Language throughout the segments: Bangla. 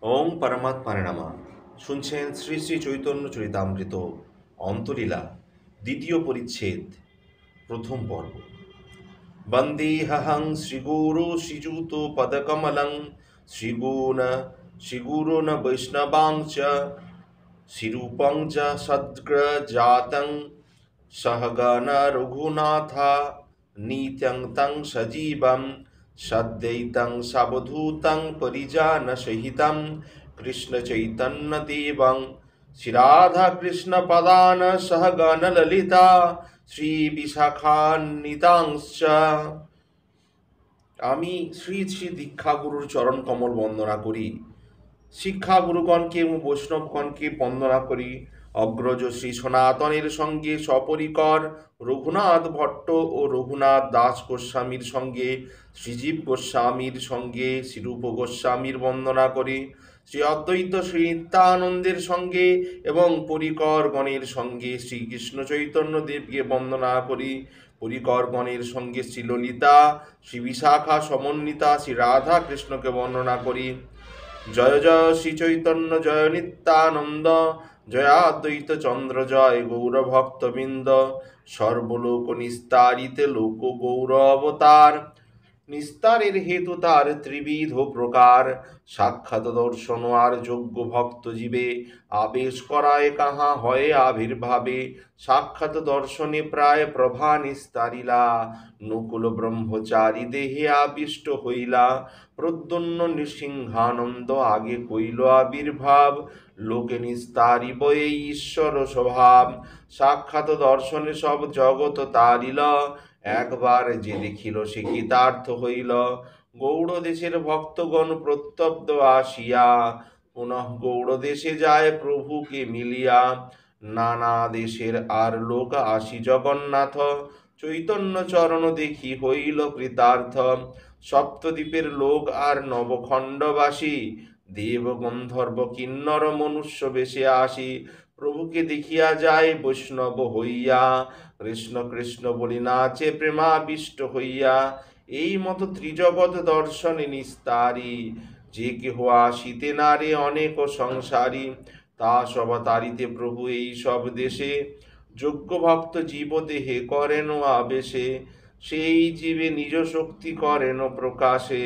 ওম পরমাত্মারে নমঃ। শুনছেন শ্রী শ্রী চৈতন্য চরিতামৃত অন্তলীলা দ্বিতীয় পরিচ্ছেদ প্রথম পর্ব। বন্দেহং শ্রীগুরু শ্রীযুত পদকমলং শ্রীগুরুন বৈষ্ণবাংচ শ্রীরূপং চ সদ্গ্রজাতং সহগণ রঘুনাথা নিত্যং তং সজীবং সদ্বৈতং সাবধূতং পরিজান সহিতং কৃষ্ণ চৈতন্য দেবং শ্রীরাধা কৃষ্ণ পদান সহগণ ললিতা শ্রী বিশাখান্বিতাংশ্চ। আমি শ্রী শ্রী দীক্ষাগুরুর চরণ কমল বন্দনা করি, শিক্ষা গুরুগণকে এবং বৈষ্ণবগণকে বন্দনা করি। অগ্রজ শ্রী সনাতনের সঙ্গে সপরিকর রঘুনাথ ভট্ট ও রঘুনাথ দাস গোস্বামীর সঙ্গে শ্রীজীব গোস্বামীর সঙ্গে শ্রীরূপ গোস্বামীর বন্দনা করি। শ্রী অদ্বৈত শ্রী নিত্যানন্দের সঙ্গে এবং পরিকর গণের সঙ্গে শ্রীকৃষ্ণ চৈতন্য দেবকে বন্দনা করি। পরিকর গণের সঙ্গে শ্রী ললিতা, শ্রী বিশাখা সমন্বিতা শ্রী রাধা কৃষ্ণকে বর্ণনা করি। জয় জয় শ্রী চৈতন্য, জয় নিত্যানন্দ, জয় অদ্বৈত চন্দ্র, জয় গৌর ভক্তবৃন্দ। সর্বলোক নিস্তারিতে লোক গৌর অবতার, নিস্তারের হেতু তার ত্রিবিধ প্রকার। সাক্ষাৎ দর্শন আর যোগ্য ভক্ত জীবে, আবেশ করায় কাহা হয় আবির্ভাবে। সাক্ষাৎ দর্শনে প্রায় প্রভা নিস্তারিলা, নকুল ব্রহ্মচারী দেহে আবিষ্ট হইলা। প্রদ্যুন্ন নৃসিংহানন্দ আগে কইল আবির্ভাব, লোকে নিস্তারিব এই ঈশ্বর স্বভাব। সাক্ষাৎ দর্শনে সব জগৎ তারিল, একবার যে দেখিল সে কৃতার্থ হইল। গৌড় দেশের ভক্তগণ প্রত্যব্দ আসিয়া, পুনঃ গৌড় দেশে যায় প্রভুকে মিলিয়া। নানা দেশের আর লোক আসি জগন্নাথ, চৈতন্য চরণ দেখি হইল কৃতার্থ। সপ্তদ্বীপের লোক আর নবখণ্ডবাসী, দেব গন্ধর্ব কিন্নর মনুষ্য বেশে আসি। প্রভুকে দেখিয়া যায় বৈষ্ণব হইয়া, কৃষ্ণ কৃষ্ণ বলি নাচে প্রেমাবিষ্ট হইয়া। এই মতো ত্রিজগৎ দর্শনে নিস্তারি, যে কেহ আসিতে নারে অনেক সংসারী। তা সব তারিতে প্রভু এই সব দেশে, যোগ্য ভক্ত জীব দেহে করেন আবেশে। সেই জীবে নিজ শক্তি করেন প্রকাশে,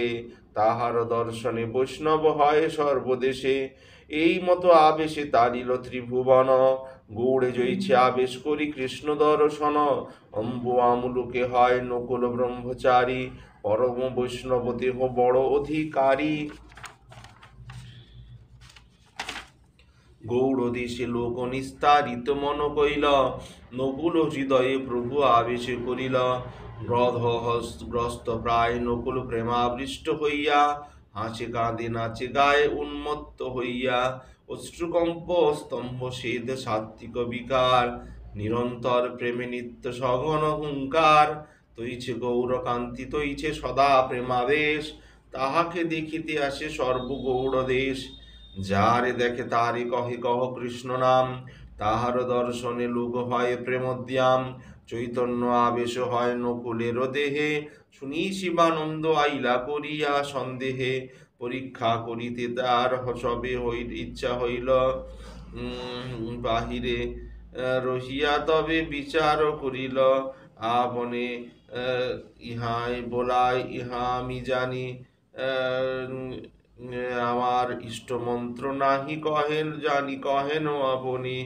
তাহার দর্শনে বৈষ্ণব হয় সর্বদেশে। এই মতো আবেশে তারিল ত্রিভুবন, গৌড়ে জয়ছে আবেশ করি কৃষ্ণ দর্শন। অম্বু আমুলুকে হয় নকুল ব্রহ্মচারী, পরম বৈষ্ণব দেহ বড় অধিকারী। গৌড় দেশে লোক নিস্তারিত মন কইল, নকুল হৃদয়ে প্রভু আবেশে করিল। গ্রস্ত প্রায় নকুল প্রেমাবৃষ্ট হইয়া, হাসে কাঁদে নাচে গায়ে উন্মত্ত হইয়া। অশ্রুকম্প স্তম্ভ সেদ সাত্ত্বিক বিকার, নিরন্তর প্রেমে নিত্য সঘন হুঙ্কার। তৈছে গৌরকান্তি তৈছে সদা প্রেমাবেশ, তাহাকে দেখিতে আসে সর্বগৌড় দেশ। যারে দেখে তারে কহে কহ কৃষ্ণ নাম, তাহার দর্শনে লোক হয় প্রেমোদ্যাম। চৈতন্য আবেশ হয় নকুলের দেহে, শুনি শিবানন্দ আইলা করিয়া সন্দেহে। পরীক্ষা করিতে তার সবে ইচ্ছা হইল, বাহিরে রহিয়া তবে বিচার করিল। আপনে ইহাই বলাই ইহা আমি জানি, আমার ইষ্ট মন্ত্র নাহি কহেন জানি কহেন আপনি।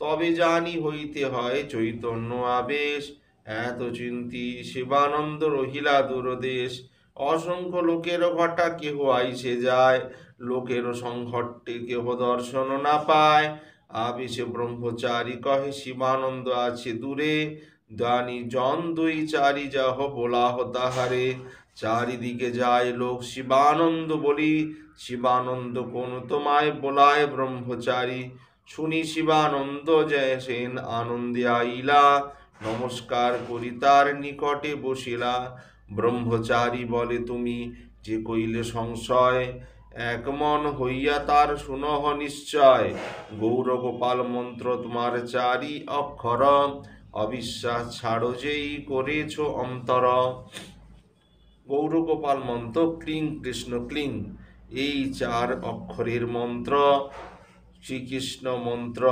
তবে জানি হইতে হয় চৈতন্য আবেশ, এত চিন্তি শিবানন্দ রহিলা দূরদেশ। অসংখ্য লোকের ঘটা কেহ আইসে যায়, লোকের সংঘট্টে কেহ দর্শন না পায়। আবেশে ব্রহ্মচারী কহে শিবানন্দ আছে দূরে, দানি জন দুই চারি যাহ বলাহ তাহারে। চারিদিকে যায় লোক শিবানন্দ বলি, শিবানন্দ কোন তোমায় বলায় ব্রহ্মচারী। শুনি শিবানন্দ জয় সেন আনন্দে আইলা, নমস্কার করি তার নিকটে বসিলা। ব্রহ্মচারী বলে তুমি যে কইলে সংশয়, এক মন হইয়া তার শুনহ নিশ্চয়। গৌরগোপাল মন্ত্র তোমার চারি অক্ষর, অবিশ্বাস ছাড়ো যেই করেছ অন্তর। গৌরগোপাল মন্ত্র ক্লিং কৃষ্ণ ক্লিং, এই 4 অক্ষরের মন্ত্র শ্রীকৃষ্ণ মন্ত্র।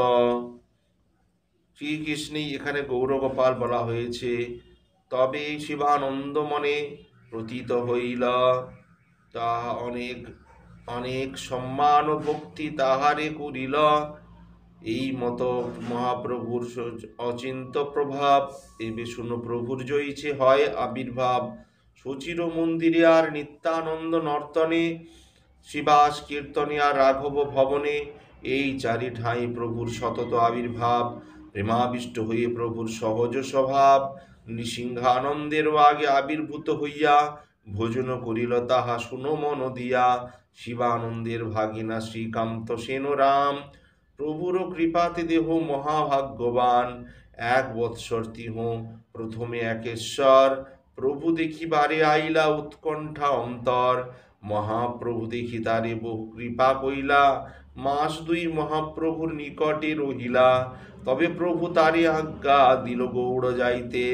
শ্রীকৃষ্ণই এখানে গৌরগোপাল বলা হয়েছে। তবে শিবানন্দ মনে প্রতীত হইল, তাহা অনেক অনেক সম্মান ও ভক্তি তাহারে করিল। এই মতো মহাপ্রভুর অচিন্ত প্রভাব। এবে শুনো প্রভুর জয়ীছে হয় আবির্ভাব। সুচির মন্দিরে আর নিত্যানন্দ নর্তনে, শিবাস কীর্তনে আর রাঘব ভবনে, এই 4 ঠাঁই প্রভুর সতত আবির্ভাব। প্রেমাবিষ্ট হয়ে প্রভুর সহজ স্বভাব, নৃসিংহানন্দেরও আগে আবির্ভূত হইয়া ভোজন করিল তাহা শুনো মন দিয়া। শিবানন্দের ভাগিনা শ্রীকান্ত সেন রাম, প্রভুর কৃপাতে দেহ মহাভাগ্যবান। 1 বৎসর তিহ প্রথমে একেশ্বর, প্রভু দেখিবারে আইলা উৎকণ্ঠা অন্তর। মহাপ্রভু দেখি তারে বহু কৃপা কইলা, মাস 2 মহাপ্রভুর নিকটে রহিলা। তবে প্রভু তারে আজ্ঞা দিল গৌড় যাইতে,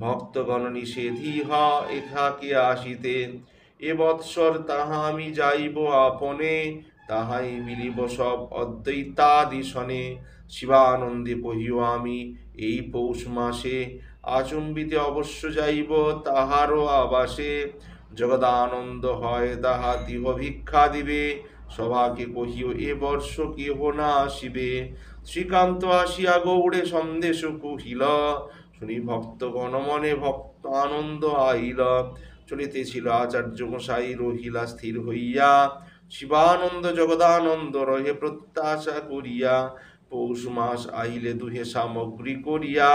ভক্তগণ নিষেধিহ এখাকে আসিতে। এ বৎসর তাহা আমি যাইব আপনে, তাহাই মিলিব সব অদ্বৈতাদি শনে। শিবানন্দে কহিও আমি এই পৌষ মাসে, আচম্বিতে অবশ্য যাইব তাহারও আবাসে। জগদানন্দ হয় তাহা তিহ ভিক্ষা দিবে, সভাকে কহিও এ বর্ষ কেহ না আসিবে। শ্রীকান্ত আসিয়া গৌড়ে সন্দেশ কহিল, শুনি ভক্তগণ মনে ভক্ত আনন্দ আইল। চলিতেছিল আচার্য গোসাই রহিলা স্থির হইয়া, শিবানন্দ জগদানন্দ রহে প্রত্যাশা করিয়া। পৌষ মাস আইলে দুহে সামগ্রী করিয়া,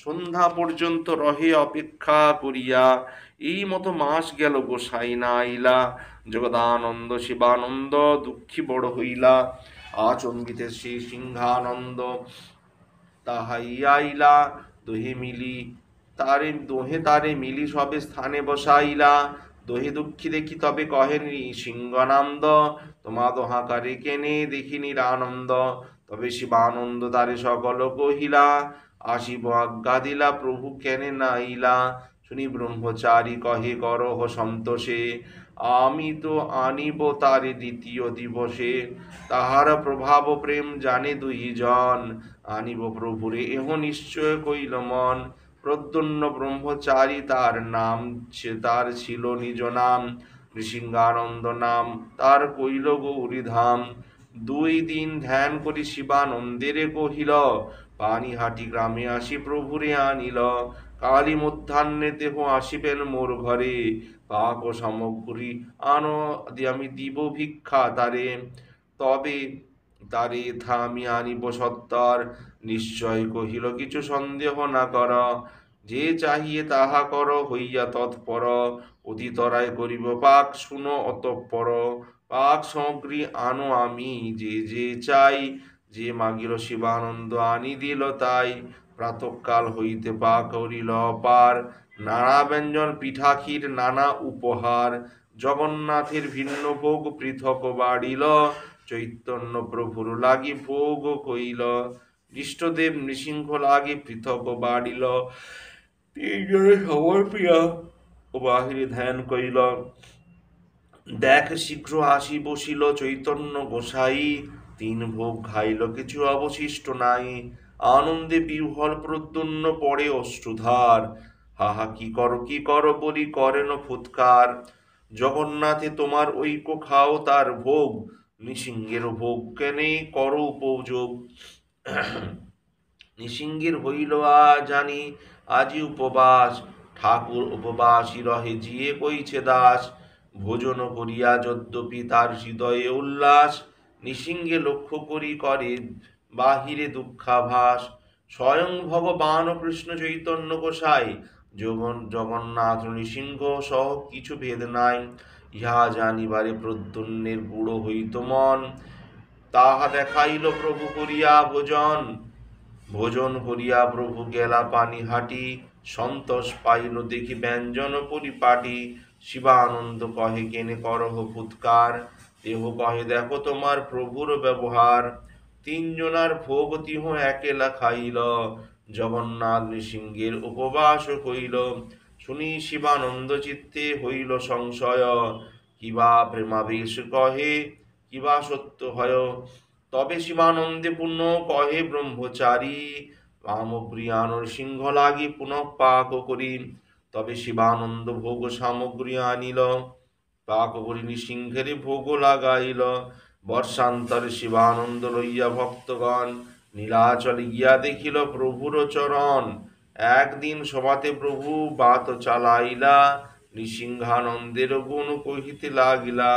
সন্ধ্যা পর্যন্ত রহে অপেক্ষা করিয়া। এই মতো মাস গেল গোসাই না আইলা, জগদানন্দ শিবানন্দ দুঃখী বড় হইলা। আচম্বিতে শ্রী সিংহানন্দ তাহাই আইলা, দোহে তারে মিলি সবে স্থানে বসাইলা। দোহে দুঃখী দেখি তবে কহেন সিংহানন্দ, তোমা দোহাকারে কেনে দেখিনি আনন্দ। তবে শিবানন্দ তারে সকল কহিলা, আসিব আজ্ঞা দিলা প্রভু কেনে নাইলা। শুনি ব্রহ্মচারী কহে করহ সন্তোষে, আমি তো আনিব তারে দ্বিতীয় দিবসে। তাহার প্রভাব প্রেম জানে 2 জন, আনিব প্রভুরে এহ নিশ্চয় কইল মন। প্রদ্যুন্ন ব্রহ্মচারী তার নাম, তার ছিল নিজ নাম। নৃসিংহানন্দ নাম তার কইল গৌরীধাম। 2 দিন ধ্যান করি শিবানন্দের কহিল, পানিহাটি গ্রামে আসি প্রভুরে আনিল। কালী মধ্যাহ্নে দেহ আসিবেন মোর ঘরে, পাক ও সামগ্রী আনো আমি দিব ভিক্ষা তারে। তবে তারে এথা আমি আনিব সত্তর, নিশ্চয় কহিল কিছু সন্দেহ না কর। যে চাহিয়ে তাহা কর হইয়া তৎপর, অতি তরায় করিব পাক শুনো অতঃপর। পাক সামগ্রী আনো আমি যে যে চাই, যে মাগিল শিবানন্দ আনি দিল তাই। প্রাতঃকাল হইতে পাক করিল অপার, নানা ব্যঞ্জন পিঠা ক্ষীর নানা উপহার। জগন্নাথের ভিন্ন ভোগ পৃথক বাড়িল, চৈতন্য প্রভুর লাগি ভোগ কইল। ইষ্টদেব নৃসিংহ লাগি পৃথক বাড়িল, 3 জনে সবার প্রিয়া ও বাহিরে ধ্যান কইল। দেখ শীঘ্র আসি বসিল চৈতন্য গোসাই, 3 ভোগ খাইল কিছু অবশিষ্ট নাই। আনন্দে বিহ্বল প্রদ্যুন্ন পড়ে অশ্রুধার, হাহা কি কর বলি করেন ফুৎকার। জগন্নাথে তোমার ঐক্য খাও তার ভোগ, নৃসিংহের ভোগ কেনে কর উপযোগ। নৃসিংহের হইল জানি আজি উপবাস, ঠাকুর উপবাসী রহে জিয়ে কইছে দাস। ভোজন করিয়া যদ্যপি তার হৃদয়ে উল্লাস, নৃসিংহে লক্ষ্য করি করে বাহিরে দুঃখাভাস। স্বয়ং ভগবান ও কৃষ্ণ চৈতন্য গোসাই, জগন্নাথ নৃসিংহ সহ কিছু ভেদ নাই। ইহা জানিবারে প্রদ্যুন্নের গুড় হইত মন, তাহা দেখাইল প্রভু করিয়া ভোজন। ভোজন করিয়া প্রভু গেলা পানিহাটি, সন্তোষ পাইল দেখি ব্যঞ্জন পরিপাটি। শিবানন্দ কহে কেনে করহ ফুৎকার, দেহ কহে দেখো তোমার প্রভুর ব্যবহার। 3 জনার ভোগ তিহ একেলা খাইল, জগন্নাথ নৃসিংহের উপবাস কইল। শুনি শিবানন্দ চিত্তে হইল সংশয়, কিবা প্রেমাবেশ কহে, কিবা সত্য হয়। তবে শিবানন্দে পূর্ণ কহে ব্রহ্মচারী, রামপ্রিয়া নরসিংহ লাগি পুনঃ পাক করি। তবে শিবানন্দ ভোগ সামগ্রী আনিল, পাক করি নৃসিংহের ভোগ লাগাইল। বর্ষান্তরে শিবানন্দ লইয়া ভক্তগণ নীলাচলে গিয়া দেখিল প্রভুর চরণ। একদিন সভাতে প্রভু বাত চালাইলা, নৃসিংহানন্দের গুণ কহিতে লাগিলা।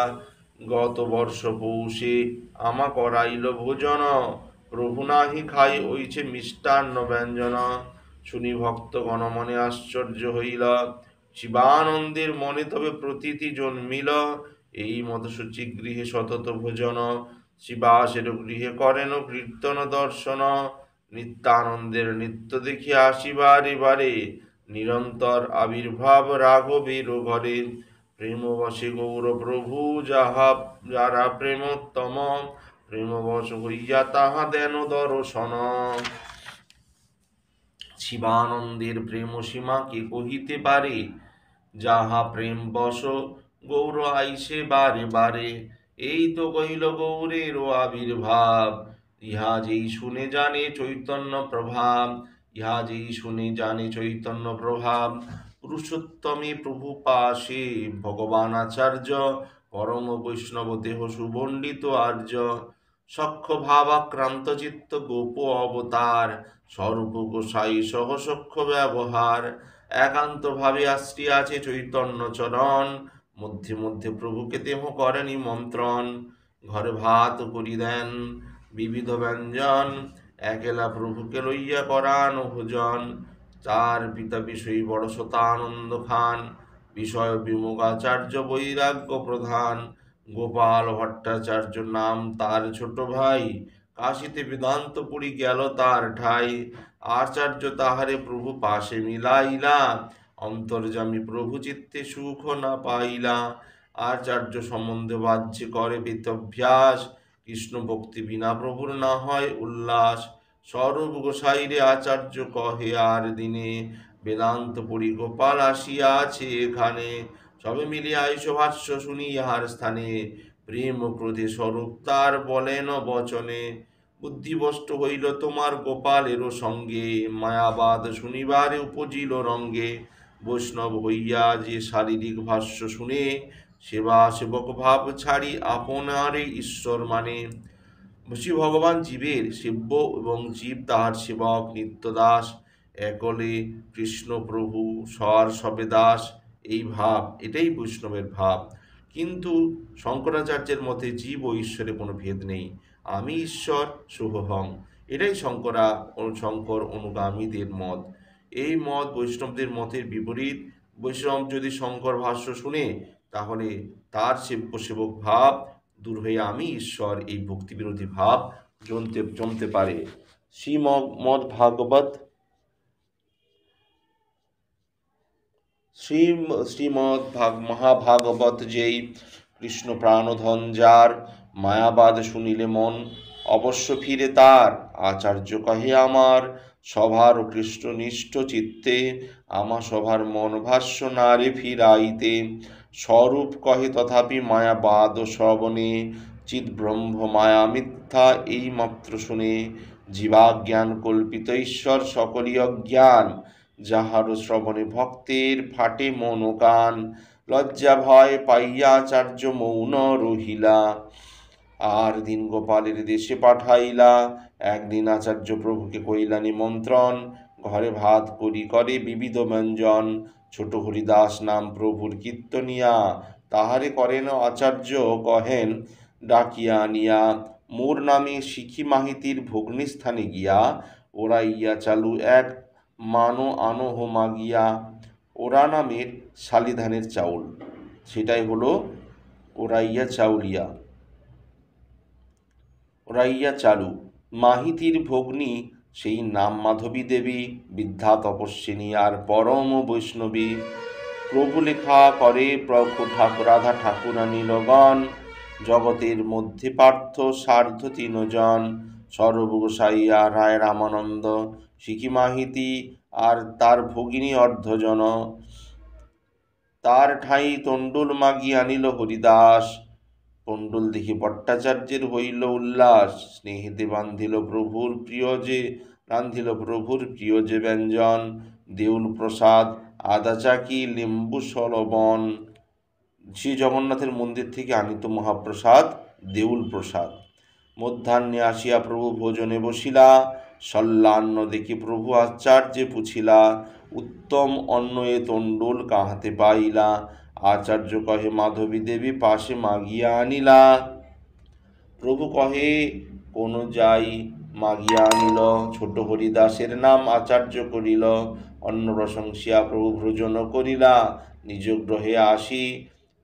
গত বর্ষ পৌষে আমা করাইল ভোজন, প্রভু নাহি খাই ওইছে মিষ্টান্ন ব্যঞ্জন। শুনি ভক্তগণ মনে আশ্চর্য হইল, শিবানন্দের মনে তবে প্রতীতি জন্মিল। এই মতসূচি গৃহে সতত ভোজন, শিবাসের গৃহে করেন কীর্তন দর্শন। নিত্যানন্দের নিত্য দেখি আসিবারে বারে, নিরন্তর আবির্ভাব রাঘবের ঘরে। প্রেমবশে গৌর প্রভু যারা প্রেমোত্তম, প্রেমবশ হইয়া তাহা দেন দর্শন। শিবানন্দের প্রেম সীমা কে কহিতে পারে, যাহা প্রেম বশ গৌর আইসে বারে বারে। এই তো কহিল গৌরের আবির্ভাব, ইহা যেই শুনে জানে চৈতন্য প্রভাব। ইহা যেই শুনে জানে চৈতন্য প্রভাব। পুরুষোত্তমে প্রভু পাশে ভগবান আচার্য, পরম বৈষ্ণব দেহ সুবণ্ডিত আর্য। সখ্য ভাবাক্রান্ত চিত্ত গোপ অবতার, স্বরূপ গোসাই সহ সখ্য ব্যবহার। একান্ত ভাবে আশ্রী আছে চৈতন্য চরণ, মধ্যে মধ্যে প্রভুকে দেহ করে নিমন্ত্রণ। ঘরে ভাত করি দেন বিবিধ ব্যঞ্জন, একেলা প্রভুকে লইয়া করান ভোজন। তার পিতা বিষয়ী বড় শতানন্দ খান, বিষয় বিমুখাচার্য বৈরাগ্য প্রধান। গোপাল ভট্টাচার্য নাম তার ছোট ভাই, কাশীতে বেদান্ত পুরী গেল তার ঠাই। আচার্য তাহারে প্রভু পাশে মিলাইলা, অন্তর্যামী প্রভু চিত্তে সুখ না পাইলা। আচার্য সম্বন্ধে বাহ্যে করে বেদভ্যাস, কৃষ্ণ ভক্তি বিনা প্রভুর না হয় উল্লাস। স্বরূপ গোসাইরে আচার্য কহে আর দিনে, বেদান্ত পুরী গোপাল আসিয়াছে এখানে। সবে মিলিয়া আইস ভাষ্য শুনি ইহার স্থানে, প্রেম ক্রোধে স্বরূপ তার বলেন বচনে। বুদ্ধিভ্রষ্ট হইল তোমার গোপালেরও সঙ্গে, মায়াবাদ শুনিবারে উপজিল রঙ্গে। বৈষ্ণব হইয়া যে শারীরিক ভাষ্য শুনে, সেবা সেবক ভাব ছাড়ি আপনারে ঈশ্বর মানে। শ্রী ভগবান জীবের সেব্য এবং জীব তাহার সেবক নিত্যদাস, একলে কৃষ্ণ প্রভু স্বর সবে দাস। এই ভাব, এটাই বৈষ্ণবের ভাব। কিন্তু শঙ্করাচার্যের মতে জীব ও ঈশ্বরে কোনো ভেদ নেই, আমি ঈশ্বর শুভহং। এটাই শঙ্কর অনুগামীদের মত। এই মত বৈষ্ণবদের মতের বিপরীত। বৈষ্ণব যদি শঙ্কর ভাষ্য শুনে, তাহলে তার সেব্য সেবক ভাব দূর হয়ে আমি ঈশ্বর এই ভক্তিবিরোধী ভাব জমতে পারে। শ্রীমদ্ ভাগবত মহাভাগবত যেই কৃষ্ণ প্রাণধন যার, মায়াবাদ শুনিলে মন অবশ্য ফিরে তার। আচার্য কহে আমার সভার কৃষ্ণনিষ্ঠ চিত্তে, আমা সভার মন ভাষ্য নারে ফিরাইতে। স্বরূপ কহে তথাপি মায়াবাদ শ্রবণে, চিৎ ব্রহ্ম মায়া মিথ্যা এই মাত্র শুনে। জীবাজ্ঞান কল্পিত ঈশ্বর সকলই অজ্ঞান, যাহার শ্রবণে ভক্তের ফাটে মন কান। লজ্জা ভয় পাইয়া আচার্য মৌন রহিলা, আর দিন গোপালের দেশে পাঠাইলা। একদিন আচার্য প্রভুকে কইলা নিমন্ত্রণ, ঘরে ভাত করি করে বিবিধ ব্যঞ্জন। ছোট হরিদাস নাম প্রভুর কীর্তনিয়া, তাহারে করেন আচার্য কহেন ডাকিয়া আনিয়া। মোর নামে শিখি মাহিতির ভগ্নিস্থানে গিয়া, ওরাইয়া চালু এক মানো আনো হো মাগিয়া। ওরা নামের শালিধানের চাউল, সেটাই হলো ওরাইয়া চাউলিয়া, ওরাইয়া চালু। মাহিতির ভগ্নী সেই নাম মাধবী দেবী, বৃদ্ধা তপস্বিনী আর পরম বৈষ্ণবী। প্রভু লেখা করে রাধা ঠাকুরানী লগন, জগতের মধ্যে পার্থ সার্ধ 3 জন। সর্ব গোসাইয়া রায় রামানন্দ, শিখি মাহিতি আর তার ভগিনী অর্ধজন। তার ঠাঁই তণ্ডুল মাগি আনিল হরিদাস। তণ্ডুল দেখি ভট্টাচার্যের হইল উল্লাস। স্নেহেতে রান্ধিল প্রভুর প্রিয় যে ব্যঞ্জন। দেউল প্রসাদ আদা চাকি লেম্বু সলবন। শ্রী জগন্নাথের মন্দির থেকে আনিত মহাপ্রসাদ দেউল প্রসাদ। মধ্যাহ্নে আসিয়া প্রভু ভোজনে বসিলা। সল্লান্ন দেখি প্রভু আচার্যে পুছিলা। উত্তম অন্ন এ তণ্ডুল কাহাতে পাইলা। আচার্য কহে মাধবী দেবী পাশে মাগিয়া আনিলা। প্রভু কহে কোন যাই মাগিয়া আনিল। ছোট হরিদাসের নাম আচার্য করিল। অন্ন প্রশংসিয়া প্রভু ভোজন করিলা। নিজ গ্রহে আসি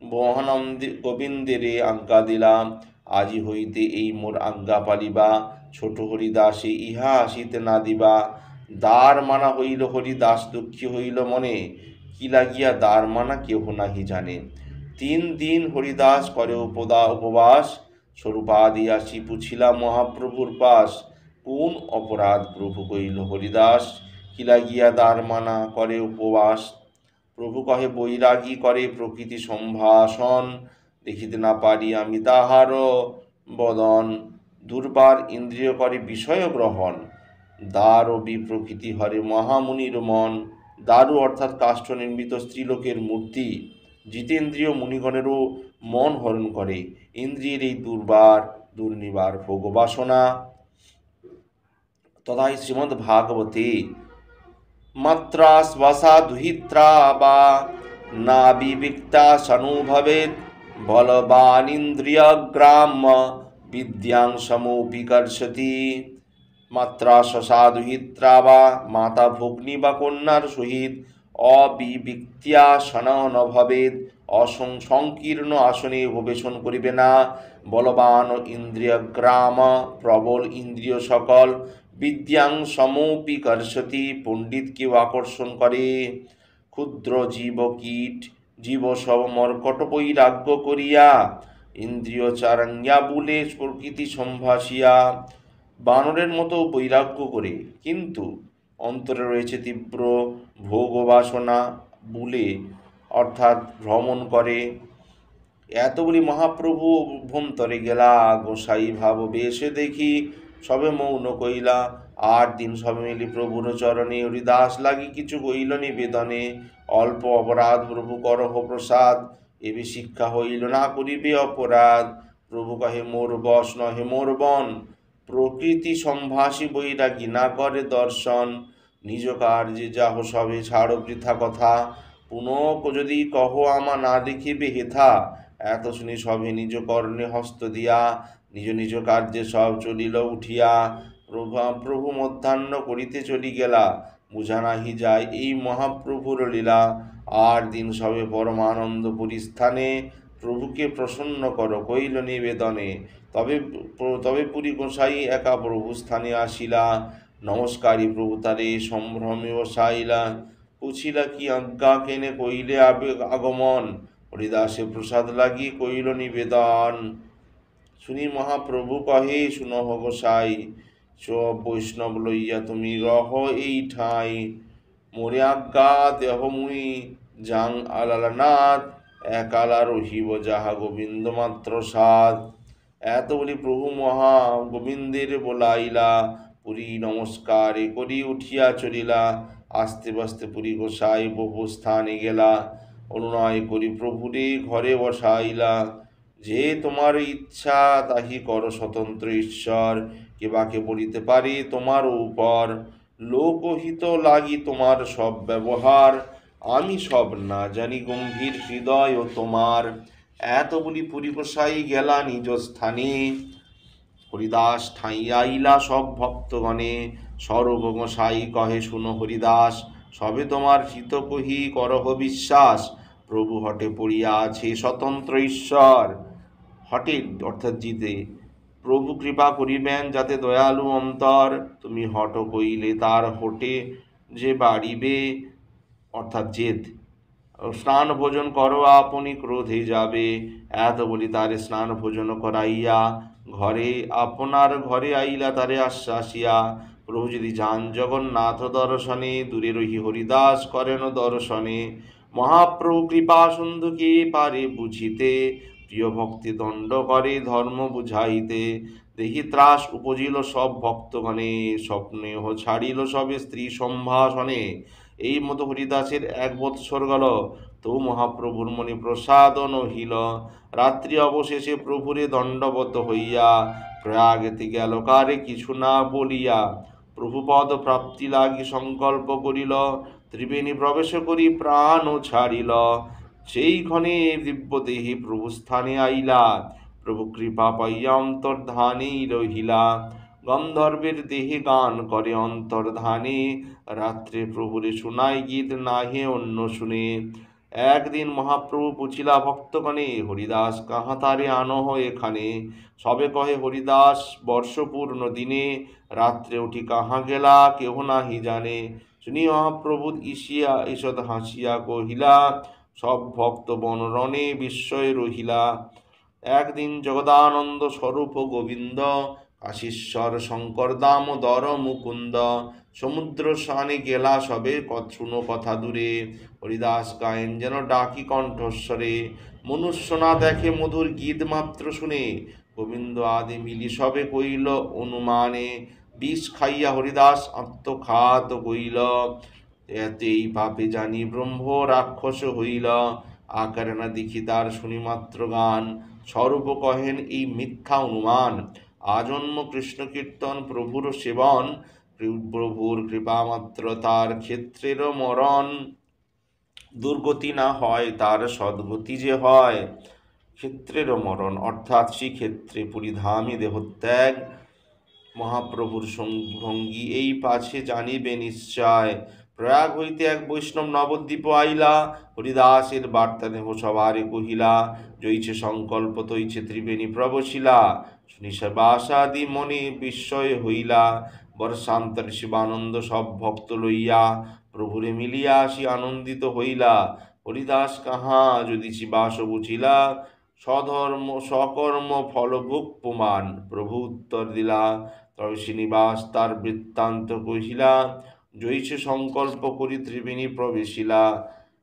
মহানন্দে গোবিন্দেরে আজ্ঞা দিলাম। আজি হইতে এই মোর আজ্ঞা পালিবা। ছোট হরিদাসে ইহা আসিতে না দিবা। দ্বার মানা হইল হরিদাস দুঃখী হইল মনে। কি লাগিয়া দ্বার মানা কেহ নাহি জানে। 3 দিন হরিদাস করে উপবাস। স্বরূপাদি আসি পুছিলা মহাপ্রভুর পাশ। কোন অপরাধ প্রভু কইল হরিদাস। কি লাগিয়া দ্বার মানা করে উপবাস। প্রভু কহে বৈরাগী করে প্রকৃতি সম্ভাষণ। দেখিতে না পারি আমি তাহার বদন। দুর্বার ইন্দ্রিয় করে বিষয় গ্রহণ। দ্বারও প্রকৃতি হরে মহামুনির মন। দারু অর্থাৎ কাষ্ঠ নির্মিত স্ত্রীলোকের মূর্তি। জিতেন্দ্রীয় মুনিগণেরও মন হরণ করে। ইন্দ্রিয়ের এই দুর্নিবার ভোগবাসনা। তথাই শ্রীমদ্ ভাগবতে মাত্রা শ্বাসা দুহিত্রা বা না বিবিক্তা সনুভবেদ। বলবান ইন্দ্রিয়গ্রাম্য বিদ্যাং সমুপিকর্ষতি। মাত্রা শ্বাসা দুহিত্রা বা মাতা ভগ্নী বা কন্যার সহিত অবিবিক্তিয়া সনন ভবেদ। সংকীর্ণ আসনে উপবেশন করিবে না। বলবান ইন্দ্রিয়গ্রাম প্রবল ইন্দ্রিয় সকল। বিদ্যাং সমপিকর্ষতি পণ্ডিতকেও আকর্ষণ করে। ক্ষুদ্র জীব কীট জীব সব মর্কট বৈরাগ্য করিয়া। ইন্দ্রিয় চারণ্যা বুলে প্রকৃতি সম্ভাসিয়া। বানরের মতো বৈরাগ্য করে কিন্তু অন্তরে রয়েছে তীব্র ভোগবাসনা। বুলে অর্থাৎ ভ্রমণ করে। এত বলি মহাপ্রভু অভ্যন্তরে গেলা। গোসাই ভাব বেশে দেখি সবে মৌন কইলা। 8 দিন সবে মিলি প্রভুর চরণে হরিদাস লাগি কিছু কইল নিবেদনে। অল্প অপরাধ প্রভু করহ প্রসাদ। এবে শিক্ষা হইল না করিবে অপরাধ। প্রভু কহে মোর বশ নহে মোর বন। প্রকৃতি সম্ভাসী বৈরাগী না করে দর্শন। নিজ কার্যে যাহ সবে ছাড়ো বৃথা কথা। পুনঃ যদি কহ আমা না দেখিবে হেথা। এত শুনি সবে নিজ কর্ণে হস্ত দিয়া। নিজ নিজ কার্যে সব চলিল উঠিয়া। প্রভু মধ্যাহ্ন করিতে চলি গেলা। বুঝা নাহি যায় এই মহাপ্রভুর লীলা। 8 দিন সবে পরমানন্দ পুরীস্থানে। প্রভুকে প্রসন্ন কর কইল নিবেদনে। তবে পুরী গোসাই একা প্রভু স্থানে আসিলা। নমস্কারী প্রভু তারে সম্ভ্রমে বসাইলা। পুছিলা কি আজ্ঞা কেনে কইলে আগমন। হরিদাসে প্রসাদ লাগি কইল নিবেদন। শুনি মহাপ্রভু কহে শুনহ গোসাই। সব বৈষ্ণব লইয়া তুমি রহ এই ঠাঁই। মোরে আজ্ঞা দেহ মুই যাং আলালনাথ। একালা রহিব যাহা গোবিন্দ মাত্র সাধ। এত বলি প্রভু মহা গোবিন্দের বলাইলা। পুরী নমস্কারে করি উঠিয়া চলিলা। আস্তে বাস্তে পুরী গোসাই বহু স্থানে গেলা। অনুনয় করি প্রভুরে ঘরে বসাইলা। যে তোমার ইচ্ছা তাহি কর স্বতন্ত্র ঈশ্বর। কে বাকে বলিতে পারে তোমার উপর। লোকহিত লাগি তোমার সব ব্যবহার। আমি সব না জানি গম্ভীর হৃদয় ও তোমার। এত বলি পুরী গোসাই গেলা নিজ স্থানে। হরিদাস ঠাঁই আইলা সব ভক্তগণে। সর্ব গোসাই কহে শুনো হরিদাস। সবে তোমার হিত কহি করহ বিশ্বাস। প্রভু হটে পড়িয়া আছে স্বতন্ত্র ঈশ্বর। হটে অর্থাৎ জিতে। প্রভু কৃপা করিবেন যাতে দয়ালু অন্তর। তুমি হট কইলে তার হটে যে বাড়িবে অর্থাৎ জেদ। স্নান ভোজন করো আপনি ক্রোধে যাবে। এত বলি তারে স্নান ভোজন করাইয়া ঘরে আপনার ঘরে আইলা তারে আশ্বাসিয়া। প্রভু যদি যান জগন্নাথ দর্শনে। দূরে রহি হরিদাস করেন দর্শনে। মহাপ্রভু কৃপা সিন্ধু কে পারে বুঝিতে, প্রিয় ভক্তি দণ্ড করে ধর্ম বুঝাইতে। দেহি ত্রাস উপজিল সব ভক্তগণে, স্বপ্নে ছাড়িল সবে স্ত্রী সম্ভাষণে। এই মতো হরিদাসের 1 বৎসর গেল, তো মহাপ্রভুর মনে প্রসাদ নহিল। রাত্রি অবশেষে প্রভুরে দণ্ডবত হইয়া, প্রয়াগেতে গেল কারে কিছু না বলিয়া। প্রভুপদ প্রাপ্তি লাগি সংকল্প করিল, ত্রিবেণী প্রবেশ করি প্রাণ ছাড়িল। সেই ক্ষণে দিব্যদেহে প্রভু স্থানে আইলা, প্রভু কৃপা পাইয়া অন্তর্ধানেই রহিলা। গন্ধর্বের দেহে গান করে অন্তর্ধানে, রাত্রে প্রভুরে শুনাই গীত নাহে অন্য শুনে। একদিন মহাপ্রভু পুছিলা ভক্তগণে, হরিদাস কাহা তারে আনহ এখানে। সবে কহে হরিদাস বর্ষপূর্ণ দিনে, রাত্রে উঠি কাহা গেলা কেহ নাহি জানে। শুনি মহাপ্রভু ঈষৎ হাসিয়া কহিলা, সব ভক্ত বনরণে বিস্ময়ে রহিলা। একদিন জগদানন্দ স্বরূপ গোবিন্দ, কাশীশ্বর শঙ্কর দামোদর মুকুন্দ, সমুদ্র স্নানে গেলা সবে শুনো কথা দূরে। হরিদাস গায়েন যেন ডাকি কণ্ঠস্বরে, মনুষ্য না দেখে মধুর গীত মাত্র শুনে। গোবিন্দ আদি মিলি সবে কইল অনুমানে, বিষ খাইয়া হরিদাস আত্মঘাত কইল। এতেই পাপে জানি ব্রহ্ম রাক্ষস হইল, আকারে না দেখি তার শুনি মাত্র গান। স্বরূপ কহেন এই মিথ্যা অনুমান, আজন্ম কৃষ্ণ কীর্তন প্রভুর সেবন। প্রভুর কৃপা মাত্র তার ক্ষেত্রের মরণ, দুর্গতি না হয় তার সদ্গতি যে হয়। ক্ষেত্রের মরণ অর্থাৎ শ্রীক্ষেত্রে পরিধামী দেহত্যাগ। মহাপ্রভুর ভঙ্গি এই পাছে জানিবে নিশ্চয়। প্রয়াগ হইতে এক বৈষ্ণব নবদ্বীপ আইলা, হরিদাসের বার্তা দেহ সবারে কহিলা। জইছে সংকল্প তৈছে ত্রিবেণী প্রবশিলা, শুনি বাসাদি মনে বিস্ময় হইলা। বর্ষান্তর শিবানন্দ সব ভক্ত লইয়া, প্রভুরে মিলিয়া আসি আনন্দিত হইলা। হরিদাস কাহা যদি বাস বুঝিলা, স্বধর্ম সকর্ম ফলভোগ প্রমাণ। প্রভু উত্তর দিলা, তবে শ্রীনিবাস তার বৃত্তান্ত কহিলা। জৈছে সংকল্প করি ত্রিবেণী প্রবেশিলা,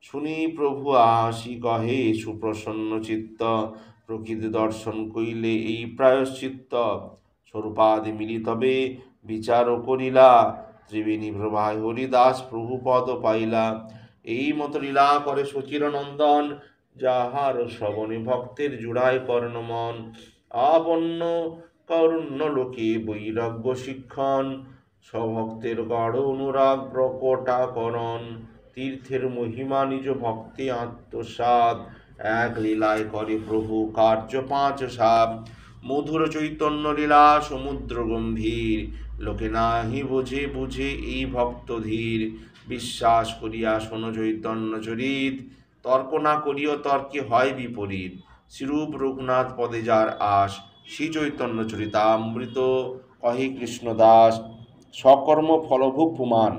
শুনি প্রভু আসি কহে সুপ্রসন্ন চিত্ত। প্রকৃতি দর্শন কইলে এই প্রায়শ্চিত্ত, স্বরূপাদি মিলি তবে বিচার করিলা। ত্রিবেণী প্রভায় হরিদাস প্রভু পদ পাইলা। এই মতো লীলা করে সচিরনন্দন, যাহার শ্রবণে ভক্তের জুড়ায় কর্ণমন। আপন্ন কারুণ্য লোকে বৈরাগ্য শিক্ষণ, স্বভক্তের গাঢ় অনুরাগ প্রকটাকরণ। তীর্থের মহিমা নিজ ভক্তি আত্মসাৎ, এক লীলায় করে প্রভু কার্য 5 সাপ। মধুর চৈতন্য লীলা সমুদ্র গম্ভীর, লোকে নাহি বোঝে বুঝে এই ভক্ত ধীর। বিশ্বাস করিয়া শোন চৈতন্য চরিত, তর্ক না করিও তর্কে হয় বিপরীত। শ্রীরূপ রঘুনাথ পদে যার আস, শ্রী চৈতন্য চরিতামৃত কহে কৃষ্ণদাস। সকর্ম ফলভোগ প্রমাণ,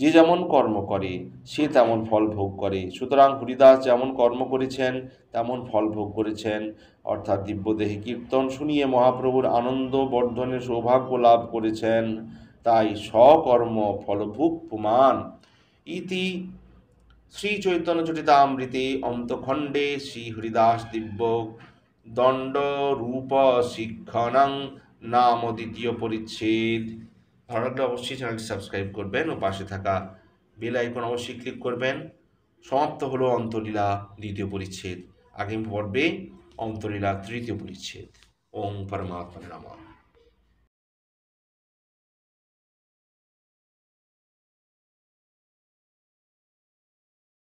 যে যেমন কর্ম করে সে তেমন ফল ভোগ করে। সুতরাং হরিদাস যেমন কর্ম করেছেন তেমন ফল ভোগ করেছেন, অর্থাৎ দিব্যদেহে কীর্তন শুনিয়ে মহাপ্রভুর আনন্দ বর্ধনের সৌভাগ্য লাভ করেছেন। তাই সকর্ম ফলভোগ প্রমাণ। ইতি শ্রী চৈতন্য চরিতামৃতে অন্তখণ্ডে শ্রী হরিদাস দিব্য দণ্ড রূপ শিক্ষণং নাম 2য় পরিচ্ছেদ। ভালো লাগলে অবশ্যই চ্যানেলটি সাবস্ক্রাইব করবেন ও পাশে থাকা বেল আইকন অবশ্যই ক্লিক করবেন। সমাপ্ত হলো অন্তলীলা 2য় পরিচ্ছেদ। আগামী পর্বে অন্তলীলা 3য় পরিচ্ছেদ। ওম পরমাত্মা নমঃ।